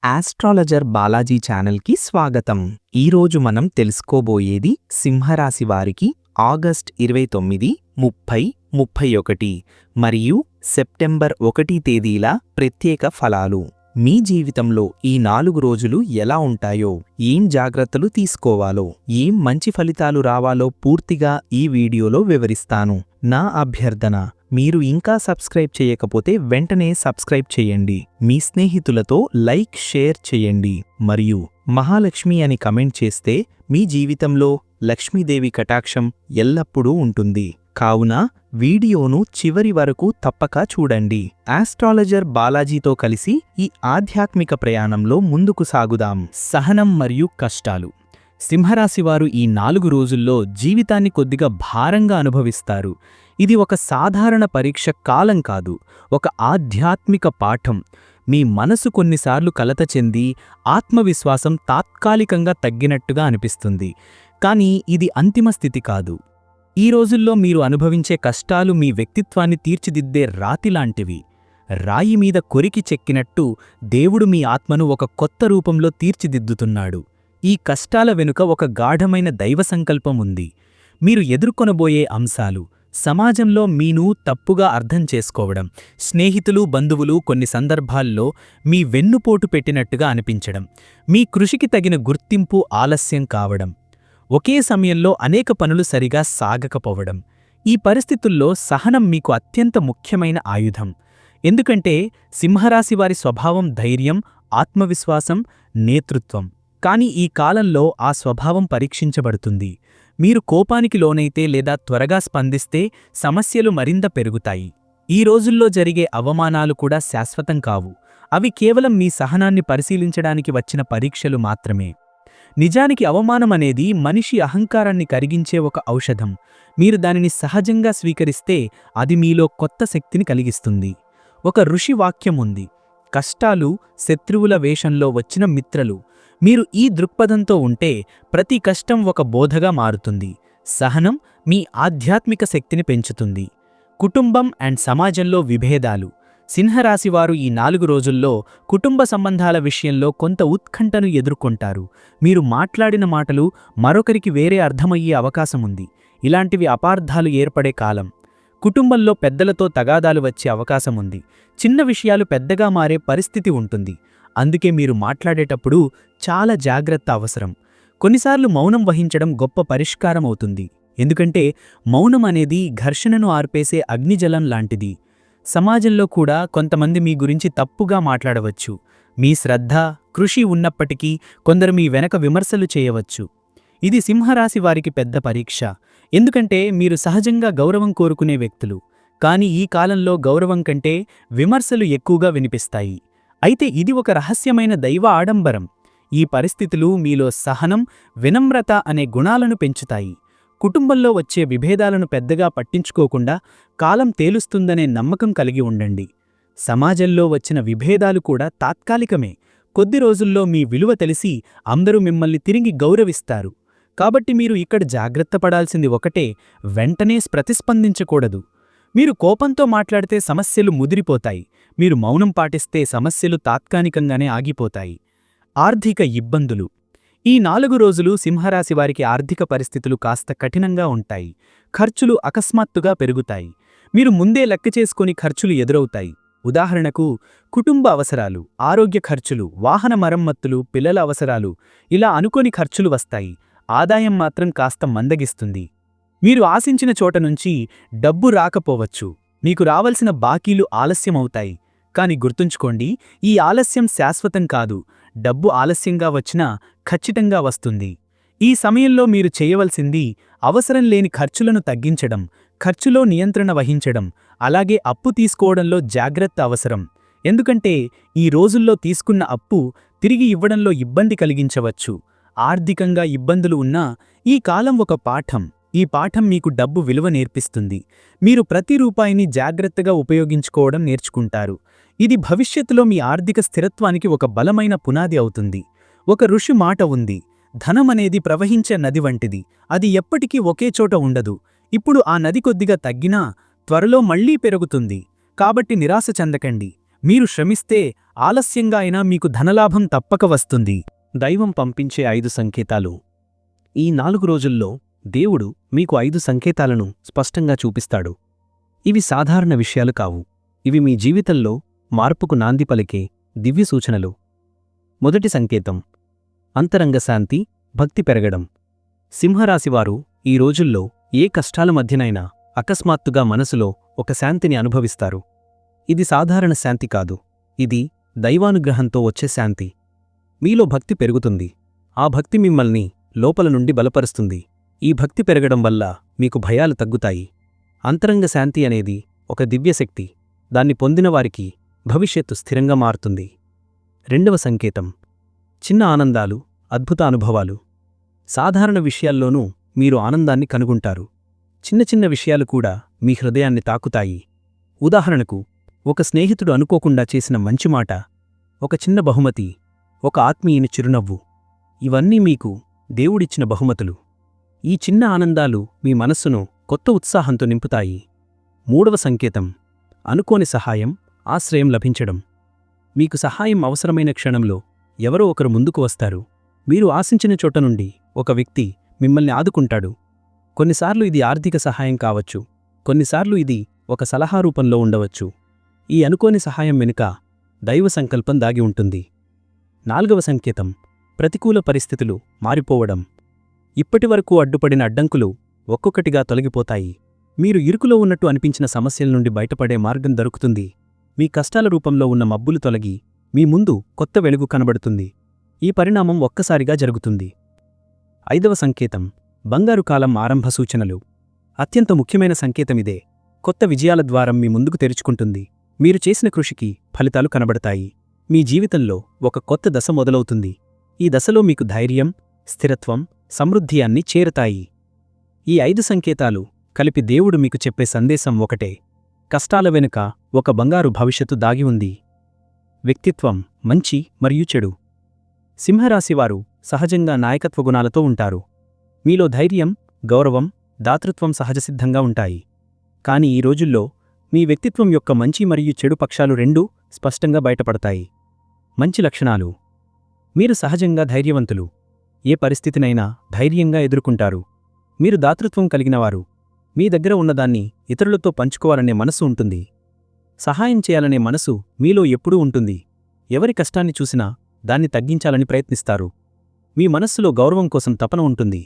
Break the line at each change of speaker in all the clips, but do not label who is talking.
Astrologer Balaji ఛానల్కి స్వాగతం. ఈరోజు మనం తెలుసుకోబోయేది సింహరాశి వారికి ఆగస్ట్ 29, 30, 31 మరియు సెప్టెంబర్ 1 తేదీల ప్రత్యేక ఫలాలు. మీ జీవితంలో ఈ 4 రోజులు ఎలా ఉంటాయో, ఏం జాగ్రత్తలు తీసుకోవాలో, ఏం మంచి ఫలితాలు రావాలో పూర్తిగా ఈ వీడియోలో వివరిస్తాను. నా అభ్యర్థన, మీరు ఇంకా సబ్స్క్రైబ్ చేయకపోతే వెంటనే సబ్స్క్రైబ్ చేయండి. మీ స్నేహితులతో లైక్, షేర్ చేయండి మరియు మహాలక్ష్మి అని కమెంట్ చేస్తే మీ జీవితంలో లక్ష్మీదేవి కటాక్షం ఎల్లప్పుడూ ఉంటుంది. కావున వీడియోను చివరి వరకు తప్పక చూడండి. ఆస్ట్రాలజర్ బాలాజీతో కలిసి ఈ ఆధ్యాత్మిక ప్రయాణంలో ముందుకు సాగుదాం. సహనం మరియు కష్టాలు. సింహరాశివారు ఈ 4 రోజుల్లో జీవితాన్ని కొద్దిగా భారంగా అనుభవిస్తారు. ఇది ఒక సాధారణ పరీక్ష కాలం కాదు, ఒక ఆధ్యాత్మిక పాఠం. మీ మనసు కొన్నిసార్లు కలత చెంది ఆత్మవిశ్వాసం తాత్కాలికంగా తగ్గినట్టుగా అనిపిస్తుంది. కానీ ఇది అంతిమ స్థితి కాదు. ఈ రోజుల్లో మీరు అనుభవించే కష్టాలు మీ వ్యక్తిత్వాన్ని తీర్చిదిద్దే రాతిలాంటివి. రాయి మీద కొరికి చెక్కినట్టు దేవుడు మీ ఆత్మను ఒక కొత్త రూపంలో తీర్చిదిద్దుతున్నాడు. ఈ కష్టాల వెనుక ఒక గాఢమైన దైవ సంకల్పం ఉంది. మీరు ఎదుర్కొనబోయే అంశాలు: సమాజంలో మీను తప్పుగా అర్థం చేసుకోవడం, స్నేహితులు, బంధువులు కొన్ని సందర్భాల్లో మీ వెన్నుపోటు పెట్టినట్టుగా అనిపించడం, మీ కృషికి తగిన గుర్తింపు ఆలస్యం కావడం, ఒకే సమయంలో అనేక పనులు సరిగా సాగకపోవడం. ఈ పరిస్థితుల్లో సహనం మీకు అత్యంత ముఖ్యమైన ఆయుధం. ఎందుకంటే సింహరాశివారి స్వభావం ధైర్యం, ఆత్మవిశ్వాసం, నేతృత్వం. కానీ ఈ కాలంలో ఆ స్వభావం పరీక్షించబడుతుంది. మీరు కోపానికి లోనైతే లేదా త్వరగా స్పందిస్తే సమస్యలు మరింత పెరుగుతాయి. ఈ రోజుల్లో జరిగే అవమానాలు కూడా శాశ్వతం కావు. అవి కేవలం మీ సహనాన్ని పరిశీలించడానికి వచ్చిన పరీక్షలు మాత్రమే. నిజానికి అవమానమనేది మనిషి అహంకారాన్ని కరిగించే ఒక ఔషధం. మీరు దానిని సహజంగా స్వీకరిస్తే అది మీలో కొత్త శక్తిని కలిగిస్తుంది. ఒక ఋషి వాక్యం ఉంది: కష్టాలు శత్రువుల వేషంలో వచ్చిన మిత్రలు. మీరు ఈ దృక్పథంతో ఉంటే ప్రతి కష్టం ఒక బోధగా మారుతుంది. సహనం మీ ఆధ్యాత్మిక శక్తిని పెంచుతుంది. కుటుంబం అండ్ సమాజంలో విభేదాలు. సింహరాశివారు ఈ 4 రోజుల్లో కుటుంబ సంబంధాల విషయంలో కొంత ఉత్కంఠను ఎదుర్కొంటారు. మీరు మాట్లాడిన మాటలు మరొకరికి వేరే అర్థమయ్యే అవకాశముంది. ఇలాంటివి అపార్థాలు ఏర్పడే కాలం. కుటుంబంలో పెద్దలతో తగాదాలు వచ్చే అవకాశముంది. చిన్న విషయాలు పెద్దగా మారే పరిస్థితి ఉంటుంది. అందుకే మీరు మాట్లాడేటప్పుడు చాలా జాగ్రత్త అవసరం. కొన్నిసార్లు మౌనం వహించడం గొప్ప పరిష్కారం అవుతుంది. ఎందుకంటే మౌనం అనేది ఘర్షణను ఆర్పేసే అగ్నిజలం లాంటిది. సమాజంలో కూడా కొంతమంది మీ గురించి తప్పుగా మాట్లాడవచ్చు. మీ శ్రద్ధ, కృషి ఉన్నప్పటికీ కొందరు మీ వెనక విమర్శలు చేయవచ్చు. ఇది సింహరాశి వారికి పెద్ద పరీక్ష. ఎందుకంటే మీరు సహజంగా గౌరవం కోరుకునే వ్యక్తులు. కానీ ఈ కాలంలో గౌరవం కంటే విమర్శలు ఎక్కువగా వినిపిస్తాయి. అయితే ఇది ఒక రహస్యమైన దైవ ఆడంబరం. ఈ పరిస్థితులు మీలో సహనం, వినమ్రత అనే గుణాలను పెంచుతాయి. కుటుంబంలో వచ్చే విభేదాలను పెద్దగా పట్టించుకోకుండా కాలం తేలుస్తుందనే నమ్మకం కలిగి ఉండండి. సమాజంలో వచ్చిన విభేదాలు కూడా తాత్కాలికమే. కొద్ది రోజుల్లో మీ విలువ తెలిసి అందరూ మిమ్మల్ని తిరిగి గౌరవిస్తారు. కాబట్టి మీరు ఇక్కడ జాగ్రత్త పడాల్సింది ఒకటే: వెంటనే ప్రతిస్పందించకూడదు. మీరు కోపంతో మాట్లాడితే సమస్యలు ముదిరిపోతాయి. మీరు మౌనం పాటిస్తే సమస్యలు తాత్కాలికంగానే ఆగిపోతాయి. ఆర్థిక ఇబ్బందులు. ఈ 4 రోజులు సింహరాశివారికి ఆర్థిక పరిస్థితులు కాస్త కఠినంగా ఉంటాయి. ఖర్చులు అకస్మాత్తుగా పెరుగుతాయి. మీరు ముందే లెక్క చేసుకుని ఖర్చులు ఎదురవుతాయి. ఉదాహరణకు కుటుంబ అవసరాలు, ఆరోగ్య ఖర్చులు, వాహన మరమ్మతులు, పిల్లల అవసరాలు, ఇలా అనుకోని ఖర్చులు వస్తాయి. ఆదాయం మాత్రం కాస్త మందగిస్తుంది. మీరు ఆశించిన చోట నుంచి డబ్బు రాకపోవచ్చు. మీకు రావలసిన బాకీలు ఆలస్యమవుతాయి. కాని గుర్తుంచుకోండి, ఈ ఆలస్యం శాశ్వతం కాదు. డబ్బు ఆలస్యంగా వచ్చినా ఖచ్చితంగా వస్తుంది. ఈ సమయంలో మీరు చేయవలసింది అవసరం లేని ఖర్చులను తగ్గించడం, ఖర్చులో నియంత్రణ వహించడం, అలాగే అప్పు తీసుకోవడంలో జాగ్రత్త అవసరం. ఎందుకంటే ఈ రోజుల్లో తీసుకున్న అప్పు తిరిగి ఇవ్వడంలో ఇబ్బంది కలిగించవచ్చు. ఆర్థికంగా ఇబ్బందులు ఉన్నా ఈ కాలం ఒక పాఠం. ఈ పాఠం మీకు డబ్బు విలువ నేర్పిస్తుంది. మీరు ప్రతి రూపాయిని జాగ్రత్తగా ఉపయోగించుకోవడం నేర్చుకుంటారు. ఇది భవిష్యత్తులో మీ ఆర్థిక స్థిరత్వానికి ఒక బలమైన పునాది అవుతుంది. ఒక ఋషి మాట ఉంది: ధనమనేది ప్రవహించే నది వంటిది. అది ఎప్పటికీ ఒకే చోట ఉండదు. ఇప్పుడు ఆ నది కొద్దిగా తగ్గినా త్వరలో మళ్లీ పెరుగుతుంది. కాబట్టి నిరాశ చెందకండి. మీరు శ్రమిస్తే ఆలస్యంగా అయినా మీకు ధనలాభం తప్పక వస్తుంది. దైవం పంపించే 5 సంకేతాలు. ఈ 4 రోజుల్లో దేవుడు మీకు 5 సంకేతాలను స్పష్టంగా చూపిస్తాడు. ఇవి సాధారణ విషయాలు కావు. ఇవి మీ జీవితంలో మార్పుకు నాంది పలికే దివ్య సూచనలు. మొదటి సంకేతం: అంతరంగ శాంతి, భక్తి పెరగడం. సింహరాశివారు ఈ రోజుల్లో ఏ కష్టాల మధ్యనైనా అకస్మాత్తుగా మనసులో ఒక శాంతిని అనుభవిస్తారు. ఇది సాధారణ శాంతి కాదు, ఇది దైవానుగ్రహంతో వచ్చే శాంతి. మీలో భక్తి పెరుగుతుంది. ఆ భక్తి మిమ్మల్ని లోపల నుండి బలపరుస్తుంది. ఈ భక్తి పెరగడం వల్ల మీకు భయాలు తగ్గుతాయి. అంతరంగ శాంతి అనేది ఒక దివ్యశక్తి. దాన్ని పొందినవారికి భవిష్యత్తు స్థిరంగా మారుతుంది. రెండవ సంకేతం: చిన్న ఆనందాలు, అద్భుత అనుభవాలు. సాధారణ విషయాల్లోనూ మీరు ఆనందాన్ని కనుగొంటారు. చిన్న చిన్న విషయాలు కూడా మీ హృదయాన్ని తాకుతాయి. ఉదాహరణకు, ఒక స్నేహితుడు అనుకోకుండా చేసిన మంచి మాట, ఒక చిన్న బహుమతి, ఒక ఆత్మీయుని చిరునవ్వు. ఇవన్నీ మీకు దేవుడిచ్చిన బహుమతులు. ఈ చిన్న ఆనందాలు మీ మనస్సును కొత్త ఉత్సాహంతో నింపుతాయి. మూడవ సంకేతం: అనుకోని సహాయం, ఆశ్రయం లభించడం. మీకు సహాయం అవసరమైన క్షణంలో ఎవరో ఒకరు ముందుకు వస్తారు. మీరు ఆశించిన చోట నుండి ఒక వ్యక్తి మిమ్మల్ని ఆదుకుంటాడు. కొన్నిసార్లు ఇది ఆర్థిక సహాయం కావచ్చు, కొన్నిసార్లు ఇది ఒక సలహా రూపంలో ఉండవచ్చు. ఈ అనుకోని సహాయం వెనుక దైవ సంకల్పం దాగి ఉంటుంది. నాల్గవ సంకేతం: ప్రతికూల పరిస్థితులు మారిపోవడం. ఇప్పటివరకు అడ్డుపడిన అడ్డంకులు ఒక్కొక్కటిగా తొలగిపోతాయి. మీరు ఇరుకులో ఉన్నట్టు అనిపించిన సమస్యల నుండి బయటపడే మార్గం దొరుకుతుంది. మీ కష్టాల రూపంలో ఉన్న మబ్బులు తొలగి మీ ముందు కొత్త వెలుగు కనబడుతుంది. ఈ పరిణామం ఒక్కసారిగా జరుగుతుంది. ఐదవ సంకేతం: బంగారు కాలం ఆరంభ సూచనలు. అత్యంత ముఖ్యమైన సంకేతమిదే. కొత్త విజయాల ద్వారం మీ ముందుకు తెరుచుకుంటుంది. మీరు చేసిన కృషికి ఫలితాలు కనబడతాయి. మీ జీవితంలో ఒక కొత్త దశ మొదలవుతుంది. ఈ దశలో మీకు ధైర్యం, స్థిరత్వం, సమృద్ధి అన్నీ చేరతాయి. ఈ 5 సంకేతాలు కలిపి దేవుడు మీకు చెప్పే సందేశం ఒకటే: కష్టాల వెనుక ఒక బంగారు భవిష్యత్తు దాగి ఉంది. వ్యక్తిత్వం: మంచి మరియు చెడు. సింహరాశివారు సహజంగా నాయకత్వ గుణాలతో ఉంటారు. మీలో ధైర్యం, గౌరవం, దాతృత్వం సహజసిద్ధంగా ఉంటాయి. కాని ఈ రోజుల్లో మీ వ్యక్తిత్వం యొక్క మంచి మరియు చెడు పక్షాలు రెండూ స్పష్టంగా బయటపడతాయి. మంచి లక్షణాలు: మీరు సహజంగా ధైర్యవంతులు. ఏ పరిస్థితినైనా ధైర్యంగా ఎదుర్కొంటారు. మీరు దాతృత్వం కలిగినవారు. మీ దగ్గర ఉన్నదాన్ని ఇతరులతో పంచుకోవాలనే మనసు ఉంటుంది. సహాయం చేయాలనే మనసు మీలో ఎప్పుడూ ఉంటుంది. ఎవరి కష్టాన్ని చూసినా దాన్ని తగ్గించాలని ప్రయత్నిస్తారు. మీ మనస్సులో గౌరవం కోసం తపన ఉంటుంది.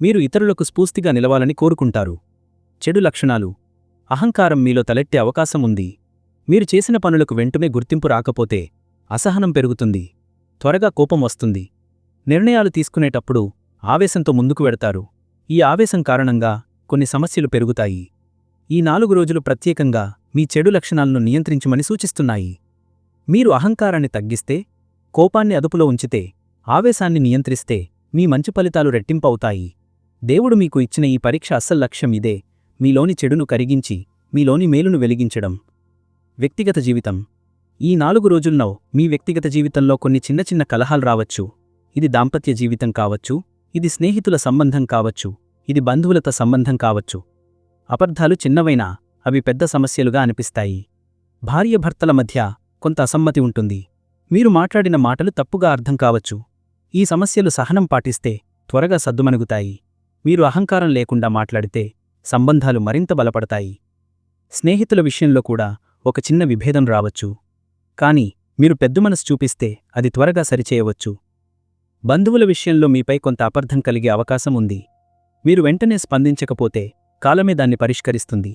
మీరు ఇతరులకు స్ఫూర్తిగా నిలవాలని కోరుకుంటారు. చెడు లక్షణాలు: అహంకారం మీలో తలెత్తే అవకాశం ఉంది. మీరు చేసిన పనులకు వెంటనే గుర్తింపు రాకపోతే అసహనం పెరుగుతుంది. త్వరగా కోపం వస్తుంది. నిర్ణయాలు తీసుకునేటప్పుడు ఆవేశంతో ముందుకు వెడతారు. ఈ ఆవేశం కారణంగా కొన్ని సమస్యలు పెరుగుతాయి. ఈ 4 రోజులు ప్రత్యేకంగా మీ చెడు లక్షణాలను నియంత్రించమని సూచిస్తున్నాయి. మీరు అహంకారాన్ని తగ్గిస్తే, కోపాన్ని అదుపులో ఉంచితే, ఆవేశాన్ని నియంత్రిస్తే మీ మంచి ఫలితాలు రెట్టింపవుతాయి. దేవుడు మీకు ఇచ్చిన ఈ పరీక్ష అస్సలు లక్ష్యం ఇదే: మీలోని చెడును కరిగించి మీలోని మేలును వెలిగించడం. వ్యక్తిగత జీవితం: ఈ 4 రోజుల్లో మీ వ్యక్తిగత జీవితంలో కొన్ని చిన్న చిన్న కలహాలు రావచ్చు. ఇది దాంపత్య జీవితం కావచ్చు, ఇది స్నేహితుల సంబంధం కావచ్చు, ఇది బంధువులతో సంబంధం కావచ్చు. అబద్ధాలు చిన్నవైనా అవి పెద్ద సమస్యలుగా అనిపిస్తాయి. భార్యాభర్తల మధ్య కొంత అసమ్మతి ఉంటుంది. మీరు మాట్లాడిన మాటలు తప్పుగా అర్థం కావచ్చు. ఈ సమస్యలు సహనం పాటిస్తే త్వరగా సద్దుమణుగుతాయి. మీరు అహంకారం లేకుండా మాట్లాడితే సంబంధాలు మరింత బలపడతాయి. స్నేహితుల విషయంలో కూడా ఒక చిన్న విభేదం రావచ్చు. కాని మీరు పెద్ద మనసు చూపిస్తే అది త్వరగా సరిచేయవచ్చు. బంధువుల విషయంలో మీపై కొంత అపార్థం కలిగే అవకాశం ఉంది. మీరు వెంటనే స్పందించకపోతే కాలమే దాన్ని పరిష్కరిస్తుంది.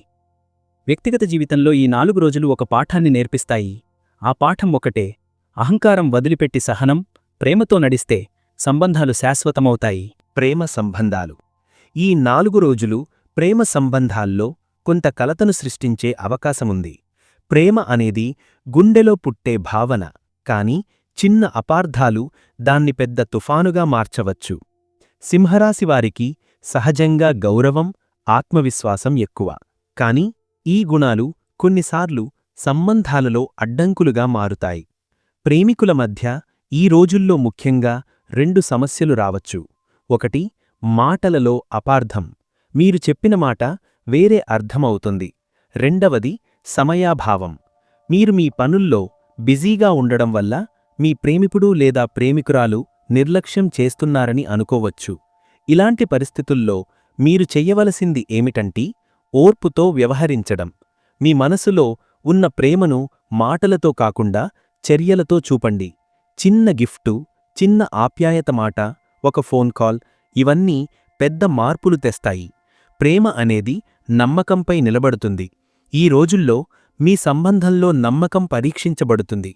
వ్యక్తిగత జీవితంలో ఈ 4 రోజులు ఒక పాఠాన్ని నేర్పిస్తాయి. ఆ పాఠం ఒకటే: అహంకారం వదిలిపెట్టి సహనం, ప్రేమతో నడిస్తే సంబంధాలు శాశ్వతమవుతాయి. ప్రేమ సంబంధాలు: ఈ 4 రోజులు ప్రేమ సంబంధాల్లో కొంత కలతను సృష్టించే అవకాశముంది. ప్రేమ అనేది గుండెలో పుట్టే భావన, కాని చిన్న అపార్థాలు దాన్ని పెద్ద తుఫానుగా మార్చవచ్చు. సింహరాశివారికి సహజంగా గౌరవం, ఆత్మవిశ్వాసం ఎక్కువ. కాని ఈ గుణాలు కొన్నిసార్లు సంబంధాలలో అడ్డంకులుగా మారుతాయి. ప్రేమికుల మధ్య ఈ రోజుల్లో ముఖ్యంగా 2 సమస్యలు రావచ్చు. ఒకటి, మాటలలో అపార్థం. మీరు చెప్పిన మాట వేరే అర్థమవుతుంది. రెండవది, సమయాభావం. మీరు మీ పనుల్లో బిజీగా ఉండడం వల్ల మీ ప్రేమికుడు లేదా ప్రేమికురాలు నిర్లక్ష్యం చేస్తున్నారని అనుకోవచ్చు. ఇలాంటి పరిస్థితుల్లో మీరు చెయ్యవలసింది ఏమిటంటే ఓర్పుతో వ్యవహరించడం. మీ మనసులో ఉన్న ప్రేమను మాటలతో కాకుండా చర్యలతో చూపండి. చిన్న గిఫ్టు, చిన్న ఆప్యాయత మాట, ఒక ఫోన్ కాల్ ఇవన్నీ పెద్ద మార్పులు తెస్తాయి. ప్రేమ అనేది నమ్మకంపై నిలబడుతుంది. ఈ రోజుల్లో మీ సంబంధంలో నమ్మకం పరీక్షించబడుతుంది.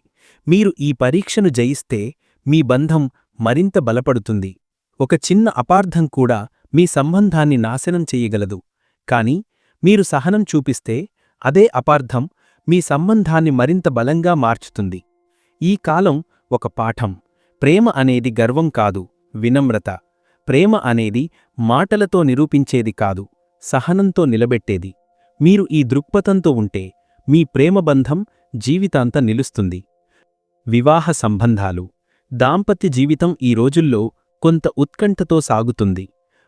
మీరు ఈ పరీక్షను జయిస్తే మీ బంధం మరింత బలపడుతుంది. ఒక చిన్న అపార్థం కూడా మీ సంబంధాన్ని నాశనం చెయ్యగలదు. కాని మీరు సహనం చూపిస్తే అదే అపార్థం మీ సంబంధాన్ని మరింత బలంగా మార్చుతుంది. ఈ కాలం ఒక పాఠం. ప్రేమ అనేది గర్వం కాదు, వినమ్రత. ప్రేమ అనేది మాటలతో నిరూపించేది కాదు, సహనంతో నిలబెట్టేది. మీరు ఈ దృక్పథంతో ఉంటే మీ ప్రేమబంధం జీవితాంతా నిలుస్తుంది. వివాహ సంబంధాలు, దాంపత్య జీవితం ఈ రోజుల్లో కొంత ఉత్కంఠతో సాగుతుంది.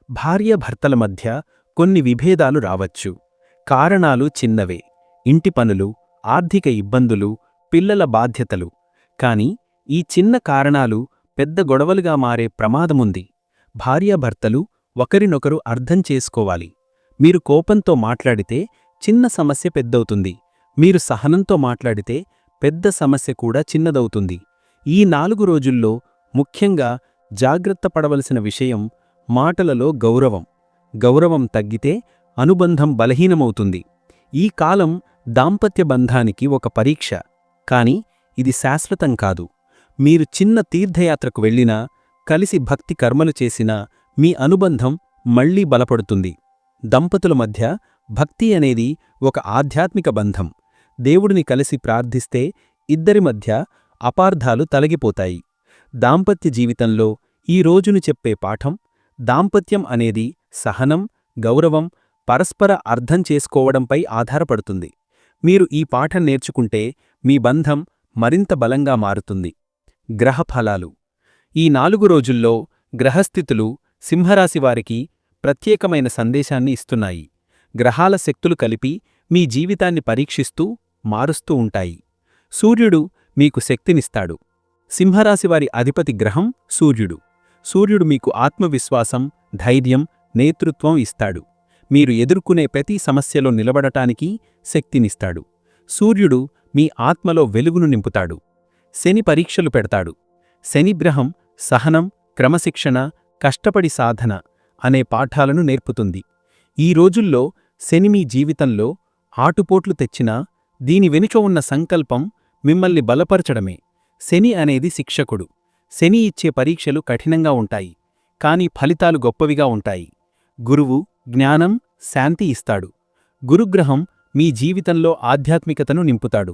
భార్యాభర్తల మధ్య కొన్ని విభేదాలు రావచ్చు. కారణాలు చిన్నవే, ఇంటి పనులు, ఆర్థిక ఇబ్బందులు, పిల్లల బాధ్యతలు. కాని ఈ చిన్న కారణాలు పెద్ద గొడవలుగా మారే ప్రమాదముంది. భార్యాభర్తలు ఒకరినొకరు అర్థం చేసుకోవాలి. మీరు కోపంతో మాట్లాడితే చిన్న సమస్య పెద్దవుతుంది. మీరు సహనంతో మాట్లాడితే పెద్ద సమస్య కూడా చిన్నదవుతుంది. ఈ 4 రోజుల్లో ముఖ్యంగా జాగ్రత్త పడవలసిన విషయం మాటలలో గౌరవం. గౌరవం తగ్గితే అనుబంధం బలహీనమవుతుంది. ఈ కాలం దాంపత్య బంధానికి ఒక పరీక్ష, కాని ఇది శాశ్వతం కాదు. మీరు చిన్న తీర్థయాత్రకు వెళ్ళినా, కలిసి భక్తి కర్మలు చేసినా మీ అనుబంధం మళ్లీ బలపడుతుంది. దంపతుల మధ్య భక్తి అనేది ఒక ఆధ్యాత్మిక బంధం. దేవుడిని కలిసి ప్రార్థిస్తే ఇద్దరి మధ్య అపార్థాలు తొలగిపోతాయి. దాంపత్య జీవితంలో ఈ రోజును చెప్పే పాఠం, దాంపత్యం అనేది సహనం, గౌరవం, పరస్పర అర్థం చేసుకోవడంపై ఆధారపడుతుంది. మీరు ఈ పాఠం నేర్చుకుంటే మీ బంధం మరింత బలంగా మారుతుంది. గ్రహఫలాలు. ఈ 4 రోజుల్లో గ్రహస్థితులు సింహరాశివారికి ప్రత్యేకమైన సందేశాన్ని ఇస్తున్నాయి. గ్రహాల శక్తులు కలిపి మీ జీవితాన్ని పరీక్షిస్తూ, మారుస్తూ ఉంటాయి. సూర్యుడు మీకు శక్తినిస్తాడు. సింహరాశివారి అధిపతి గ్రహం సూర్యుడు. సూర్యుడు మీకు ఆత్మవిశ్వాసం, ధైర్యం, నేతృత్వం ఇస్తాడు. మీరు ఎదుర్కొనే ప్రతి సమస్యలో నిలబడటానికి శక్తినిస్తాడు. సూర్యుడు మీ ఆత్మలో వెలుగును నింపుతాడు. శని పరీక్షలు పెడతాడు. శనిగ్రహం సహనం, క్రమశిక్షణ, కష్టపడి సాధన అనే పాఠాలను నేర్పుతుంది. ఈ రోజుల్లో శని మీ జీవితంలో ఆటుపోట్లు తెచ్చినా దీని వెనుక ఉన్న సంకల్పం మిమ్మల్ని బలపరచడమే. శని అనేది శిక్షకుడు. శని ఇచ్చే పరీక్షలు కఠినంగా ఉంటాయి, కాని ఫలితాలు గొప్పవిగా ఉంటాయి. గురువు జ్ఞానం, శాంతి ఇస్తాడు. గురుగ్రహం మీ జీవితంలో ఆధ్యాత్మికతను నింపుతాడు.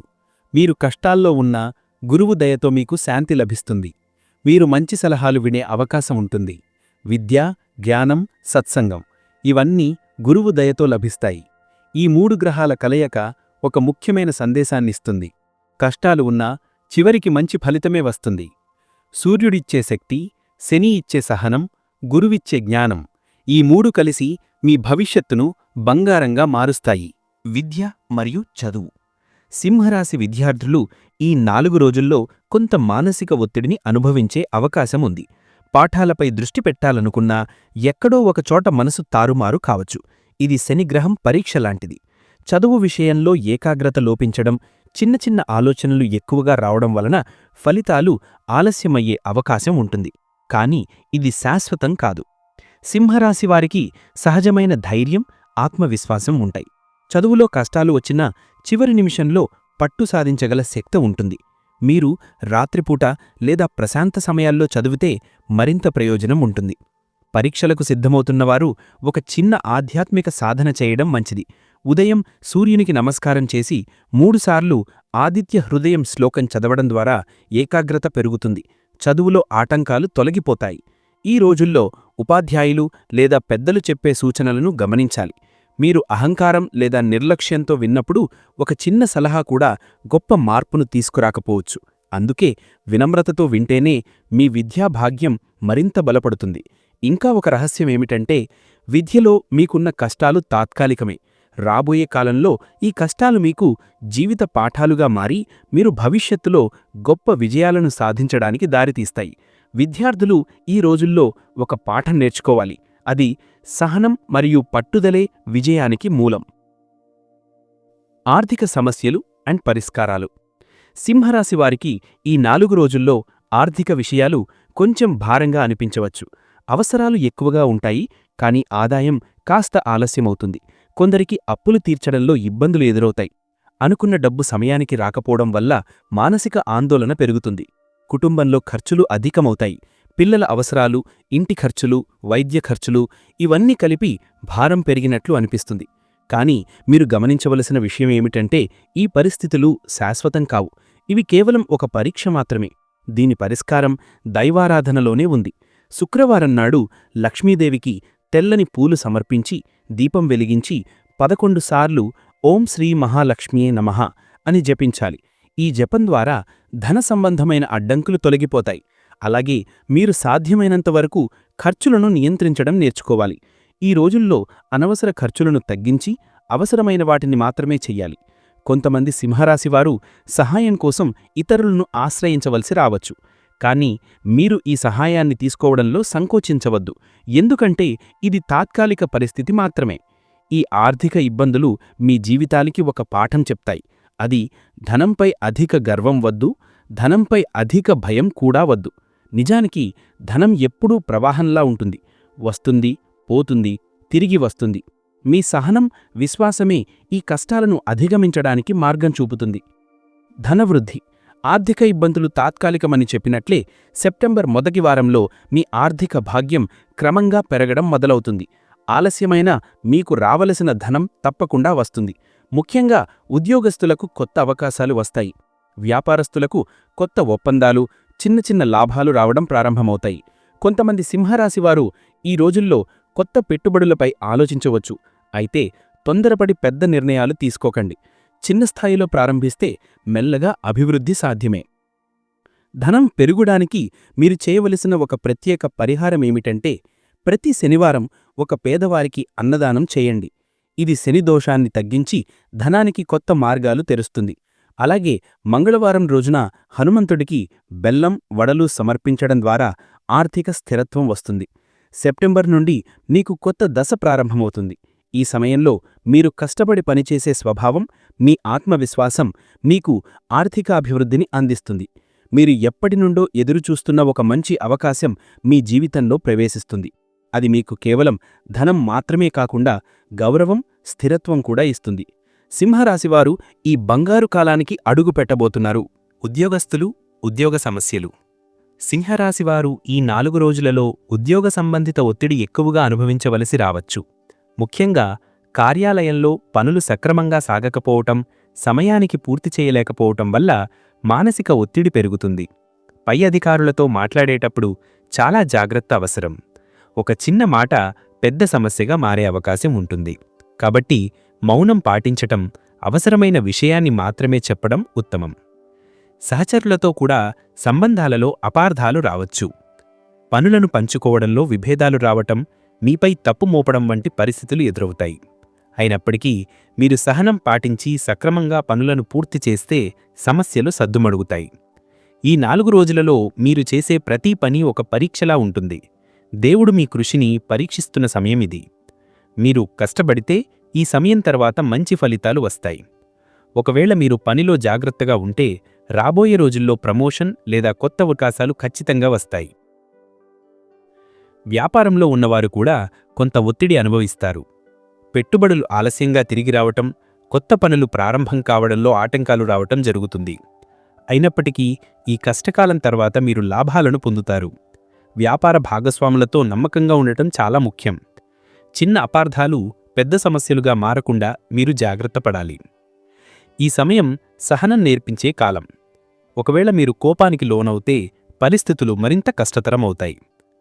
మీరు కష్టాల్లో ఉన్నా గురువు దయతో మీకు శాంతి లభిస్తుంది. మీరు మంచి సలహాలు వినే అవకాశం ఉంటుంది. విద్య, జ్ఞానం, సత్సంగం ఇవన్నీ గురువు దయతో లభిస్తాయి. ఈ 3 గ్రహాల కలయిక ఒక ముఖ్యమైన సందేశాన్నిస్తుంది. కష్టాలు ఉన్నా చివరికి మంచి ఫలితమే వస్తుంది. సూర్యుడిచ్చే శక్తి, శని ఇచ్చే సహనం, గురువిచ్చే జ్ఞానం ఈ 3 కలిసి మీ భవిష్యత్తును బంగారంగా మారుస్తాయి. విద్య మరియు చదువు. సింహరాశి విద్యార్థులు ఈ 4 రోజుల్లో కొంత మానసిక ఒత్తిడిని అనుభవించే అవకాశముంది. పాఠాలపై దృష్టి పెట్టాలనుకున్నా ఎక్కడో ఒకచోట మనసు తారుమారు కావచ్చు. ఇది శనిగ్రహం పరీక్షలాంటిది. చదువు విషయంలో ఏకాగ్రత లోపించడం, చిన్న చిన్న ఆలోచనలు ఎక్కువగా రావడం వలన ఫలితాలు ఆలస్యమయ్యే అవకాశం ఉంటుంది. కాని ఇది శాశ్వతం కాదు. సింహరాశివారికి సహజమైన ధైర్యం, ఆత్మవిశ్వాసం ఉంటాయి. చదువులో కష్టాలు వచ్చినా చివరి నిమిషంలో పట్టు సాధించగల శక్తి ఉంటుంది. మీరు రాత్రిపూట లేదా ప్రశాంత సమయాల్లో చదివితే మరింత ప్రయోజనం ఉంటుంది. పరీక్షలకు సిద్ధమవుతున్నవారు ఒక చిన్న ఆధ్యాత్మిక సాధన చేయడం మంచిది. ఉదయం సూర్యునికి నమస్కారం చేసి 3 సార్లు ఆదిత్య హృదయం శ్లోకం చదవడం ద్వారా ఏకాగ్రత పెరుగుతుంది. చదువులో ఆటంకాలు తొలగిపోతాయి. ఈ రోజుల్లో ఉపాధ్యాయులు లేదా పెద్దలు చెప్పే సూచనలను గమనించాలి. మీరు అహంకారం లేదా నిర్లక్ష్యంతో విన్నప్పుడు ఒక చిన్న సలహా కూడా గొప్ప మార్పును తీసుకురాకపోవచ్చు. అందుకే వినమ్రతతో వింటేనే మీ విద్యాభాగ్యం మరింత బలపడుతుంది. ఇంకా ఒక రహస్యమేమిటంటే విద్యలో మీకున్న కష్టాలు తాత్కాలికమే.
రాబోయే కాలంలో ఈ కష్టాలు మీకు జీవిత పాఠాలుగా మారి మీరు భవిష్యత్తులో గొప్ప విజయాలను సాధించడానికి దారితీస్తాయి. విద్యార్థులు ఈ రోజుల్లో ఒక పాఠం నేర్చుకోవాలి. అది సహనం మరియు పట్టుదలే విజయానికి మూలం. ఆర్థిక సమస్యలు అండ్ పరిష్కారాలు. సింహరాశి వారికి ఈ 4 రోజుల్లో ఆర్థిక విషయాలు కొంచెం భారంగా అనిపించవచ్చు. అవసరాలు ఎక్కువగా ఉంటాయి, కానీ ఆదాయం కాస్త ఆలస్యమవుతుంది. కొందరికి అప్పులు తీర్చడంలో ఇబ్బందులు ఎదురవుతాయి. అనుకున్న డబ్బు సమయానికి రాకపోవడం వల్ల మానసిక ఆందోళన పెరుగుతుంది. కుటుంబంలో ఖర్చులు అధికమవుతాయి. పిల్లల అవసరాలు, ఇంటి ఖర్చులు, వైద్య ఖర్చులు ఇవన్నీ కలిపి భారం పెరిగినట్లు అనిపిస్తుంది. కానీ మీరు గమనించవలసిన విషయమేమిటంటే ఈ పరిస్థితులు శాశ్వతం కావు. ఇవి కేవలం ఒక పరీక్ష మాత్రమే. దీని పరిష్కారం దైవారాధనలోనే ఉంది. శుక్రవారం నాడు లక్ష్మీదేవికి తెల్లని పూలు సమర్పించి దీపం వెలిగించి 11 సార్లు ఓం శ్రీ మహాలక్ష్మియే నమః అని జపించాలి. ఈ జపం ద్వారా ధన సంబంధమైన అడ్డంకులు తొలగిపోతాయి. అలాగే మీరు సాధ్యమైనంతవరకు ఖర్చులను నియంత్రించడం నేర్చుకోవాలి. ఈ రోజుల్లో అనవసర ఖర్చులను తగ్గించి అవసరమైన వాటిని మాత్రమే చెయ్యాలి. కొంతమంది సింహరాశివారు సహాయం కోసం ఇతరులను ఆశ్రయించవలసి రావచ్చు. కానీ మీరు ఈ సహాయాన్ని తీసుకోవడంలో సంకోచించవద్దు. ఎందుకంటే ఇది తాత్కాలిక పరిస్థితి మాత్రమే. ఈ ఆర్థిక ఇబ్బందులు మీ జీవితానికి ఒక పాఠం చెప్తాయి. అది ధనంపై అధిక గర్వం వద్దు, ధనంపై అధిక భయం కూడా వద్దు. నిజానికి ధనం ఎప్పుడూ ప్రవాహంలా ఉంటుంది. వస్తుంది, పోతుంది, తిరిగి వస్తుంది. మీ సహనం, విశ్వాసమే ఈ కష్టాలను అధిగమించడానికి మార్గం చూపుతుంది. ధనవృద్ధి. ఆర్థిక ఇబ్బందులు తాత్కాలికమని చెప్పినట్లే సెప్టెంబర్ మొదటి వారంలో మీ ఆర్థిక భాగ్యం క్రమంగా పెరగడం మొదలవుతుంది. ఆలస్యమైన మీకు రావలసిన ధనం తప్పకుండా వస్తుంది. ముఖ్యంగా ఉద్యోగస్తులకు కొత్త అవకాశాలు వస్తాయి. వ్యాపారస్తులకు కొత్త ఒప్పందాలు, చిన్న చిన్న లాభాలు రావడం ప్రారంభమవుతాయి. కొంతమంది సింహరాశివారు ఈ రోజుల్లో కొత్త పెట్టుబడులపై ఆలోచించవచ్చు. అయితే తొందరపడి పెద్ద నిర్ణయాలు తీసుకోకండి. చిన్న స్థాయిలో ప్రారంభిస్తే మెల్లగా అభివృద్ధి సాధ్యమే. ధనం పెరుగుడానికి మీరు చేయవలసిన ఒక ప్రత్యేక పరిహారమేమిటంటే ప్రతి శనివారం ఒక పేదవారికి అన్నదానం చేయండి. ఇది శని దోషాన్ని తగ్గించి ధనానికి కొత్త మార్గాలు తెరుస్తుంది. అలాగే మంగళవారం రోజున హనుమంతుడికి బెల్లం, వడలు సమర్పించడం ద్వారా ఆర్థిక స్థిరత్వం వస్తుంది. సెప్టెంబర్ నుండి నీకు కొత్త దశ ప్రారంభమవుతుంది. ఈ సమయంలో మీరు కష్టపడి పనిచేసే స్వభావం, మీ ఆత్మవిశ్వాసం మీకు ఆర్థికాభివృద్ధిని అందిస్తుంది. మీరు ఎప్పటినుండో ఎదురుచూస్తున్న ఒక మంచి అవకాశం మీ జీవితంలో ప్రవేశిస్తుంది. అది మీకు కేవలం ధనం మాత్రమే కాకుండా గౌరవం, స్థిరత్వం కూడా ఇస్తుంది. సింహరాశివారు ఈ బంగారు కాలానికి అడుగు పెట్టబోతున్నారు. ఉద్యోగస్తులు, ఉద్యోగ సమస్యలు. సింహరాశివారు ఈ 4 రోజులలో ఉద్యోగ సంబంధిత ఒత్తిడి ఎక్కువగా అనుభవించవలసి రావచ్చు. ముఖ్యంగా కార్యాలయంలో పనులు సక్రమంగా సాగకపోవటం, సమయానికి పూర్తి చేయలేకపోవటం వల్ల మానసిక ఒత్తిడి పెరుగుతుంది. పై అధికారులతో మాట్లాడేటప్పుడు చాలా జాగ్రత్త అవసరం. ఒక చిన్న మాట పెద్ద సమస్యగా మారే అవకాశం ఉంటుంది. కాబట్టి మౌనం పాటించటం, అవసరమైన విషయాన్ని మాత్రమే చెప్పడం ఉత్తమం. సహచరులతో కూడా సంబంధాలలో అపార్థాలు రావచ్చు. పనులను పంచుకోవడంలో విభేదాలు రావటం, మీపై తప్పు మోపడం వంటి పరిస్థితులు ఎదురవుతాయి. అయినప్పటికీ మీరు సహనం పాటించి సక్రమంగా పనులను పూర్తి చేస్తే సమస్యలు సద్దుమడుగుతాయి. ఈ 4 రోజులలో మీరు చేసే ప్రతి పని ఒక పరీక్షలా ఉంటుంది. దేవుడు మీ కృషిని పరీక్షిస్తున్న సమయం ఇది. మీరు కష్టపడితే ఈ సమయం తర్వాత మంచి ఫలితాలు వస్తాయి. ఒకవేళ మీరు పనిలో జాగ్రత్తగా ఉంటే రాబోయే రోజుల్లో ప్రమోషన్ లేదా కొత్త అవకాశాలు ఖచ్చితంగా వస్తాయి. వ్యాపారంలో ఉన్నవారు కూడా కొంత ఒత్తిడి అనుభవిస్తారు. పెట్టుబడులు ఆలస్యంగా తిరిగి రావటం, కొత్త పనులు ప్రారంభం కావడంలో ఆటంకాలు రావటం జరుగుతుంది. అయినప్పటికీ ఈ కష్టకాలం తర్వాత మీరు లాభాలను పొందుతారు. వ్యాపార భాగస్వాములతో నమ్మకంగా ఉండటం చాలా ముఖ్యం. చిన్న అపార్థాలు పెద్ద సమస్యలుగా మారకుండా మీరు జాగ్రత్త పడాలి. ఈ సమయం సహనం నేర్పించే కాలం. ఒకవేళ మీరు కోపానికి లోనవుతే పరిస్థితులు మరింత కష్టతరమవుతాయి.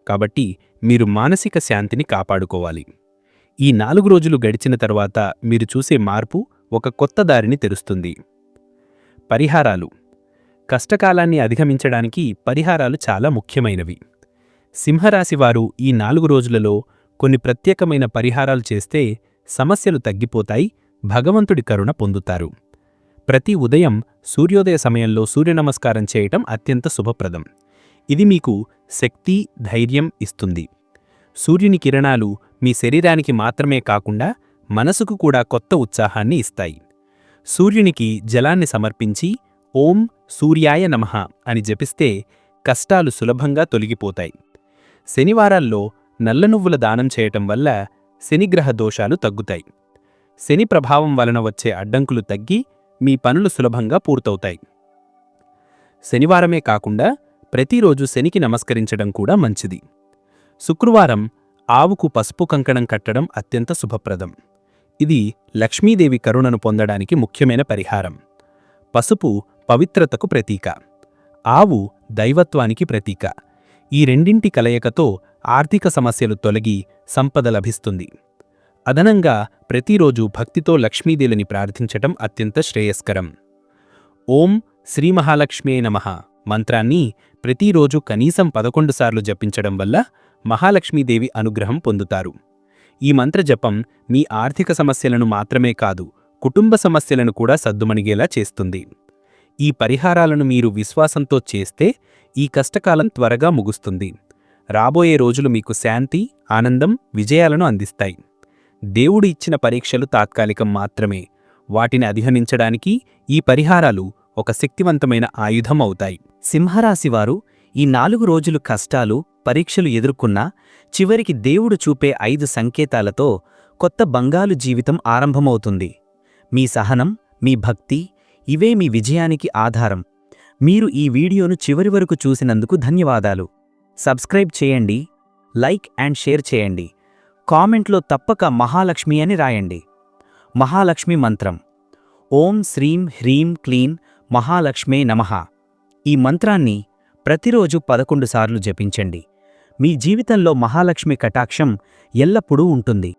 కాబట్టి మీరు మానసిక శాంతిని కాపాడుకోవాలి. ఈ 4 రోజులు గడిచిన తర్వాత మీరు చూసే మార్పు ఒక కొత్త దారిని తెరుస్తుంది. పరిహారాలు. కష్టకాలాన్ని అధిగమించడానికి పరిహారాలు చాలా ముఖ్యమైనవి. సింహరాశివారు ఈ 4 రోజులలో కొన్ని ప్రత్యేకమైన పరిహారాలు చేస్తే సమస్యలు తగ్గిపోతాయి, భగవంతుడి కరుణ పొందుతారు. ప్రతి ఉదయం సూర్యోదయ సమయంలో సూర్యనమస్కారం చేయటం అత్యంత శుభప్రదం. ఇది మీకు శక్తి, ధైర్యం ఇస్తుంది. సూర్యుని కిరణాలు మీ శరీరానికి మాత్రమే కాకుండా మనసుకు కూడా కొత్త ఉత్సాహాన్ని ఇస్తాయి. సూర్యునికి జలాన్ని సమర్పించి ఓం సూర్యాయ నమః అని జపిస్తే కష్టాలు సులభంగా తొలగిపోతాయి. శనివారాల్లో నల్ల నువ్వుల దానం చేయటం వల్ల శనిగ్రహ దోషాలు తగ్గుతాయి. శని ప్రభావం వలన వచ్చే అడ్డంకులు తగ్గి మీ పనులు సులభంగా పూర్తవుతాయి. శనివారమే కాకుండా ప్రతిరోజు శనికి నమస్కరించడం కూడా మంచిది. శుక్రవారం ఆవుకు పసుపు కంకణం కట్టడం అత్యంత శుభప్రదం. ఇది లక్ష్మీదేవి కరుణను పొందడానికి ముఖ్యమైన పరిహారం. పసుపు పవిత్రతకు ప్రతీక, ఆవు దైవత్వానికి ప్రతీక. ఈ రెండింటి కలయికతో ఆర్థిక సమస్యలు తొలగి సంపద లభిస్తుంది. అదనంగా ప్రతిరోజు భక్తితో లక్ష్మీదేవిని ప్రార్థించటం అత్యంత శ్రేయస్కరం. ఓం శ్రీ మహాలక్ష్మ్యే నమః మంత్రాన్ని ప్రతిరోజు కనీసం 11 సార్లు జపించడం వల్ల మహాలక్ష్మీదేవి అనుగ్రహం పొందుతారు. ఈ మంత్రజపం మీ ఆర్థిక సమస్యలను మాత్రమే కాదు, కుటుంబ సమస్యలను కూడా సద్దుమణిగేలా చేస్తుంది. ఈ పరిహారాలను మీరు విశ్వాసంతో చేస్తే ఈ కష్టకాలం త్వరగా ముగుస్తుంది. రాబోయే రోజులు మీకు శాంతి, ఆనందం, విజయాలను అందిస్తాయి. దేవుడు ఇచ్చిన పరీక్షలు తాత్కాలికం మాత్రమే. వాటిని అధిగమించడానికి ఈ పరిహారాలు ఒక శక్తివంతమైన ఆయుధం అవుతాయి.
సింహరాశివారు ఈ 4 రోజులు కష్టాలు, పరీక్షలు ఎదుర్కొన్నా చివరికి దేవుడు చూపే 5 సంకేతాలతో కొత్త బంగారు జీవితం ఆరంభమవుతుంది. మీ సహనం, మీ భక్తి ఇవే మీ విజయానికి ఆధారం. మీరు ఈ వీడియోను చివరి వరకు చూసినందుకు ధన్యవాదాలు. సబ్స్క్రైబ్ చేయండి, లైక్ అండ్ షేర్ చేయండి. కామెంట్లో తప్పక మహాలక్ష్మి అని రాయండి. మహాలక్ష్మి మంత్రం ఓం శ్రీం హ్రీం క్లీం మహాలక్ష్మే నమః. ఈ మంత్రాన్ని ప్రతిరోజు 11 సార్లు జపించండి. మీ జీవితంలో మహాలక్ష్మి కటాక్షం ఎల్లప్పుడూ ఉంటుంది.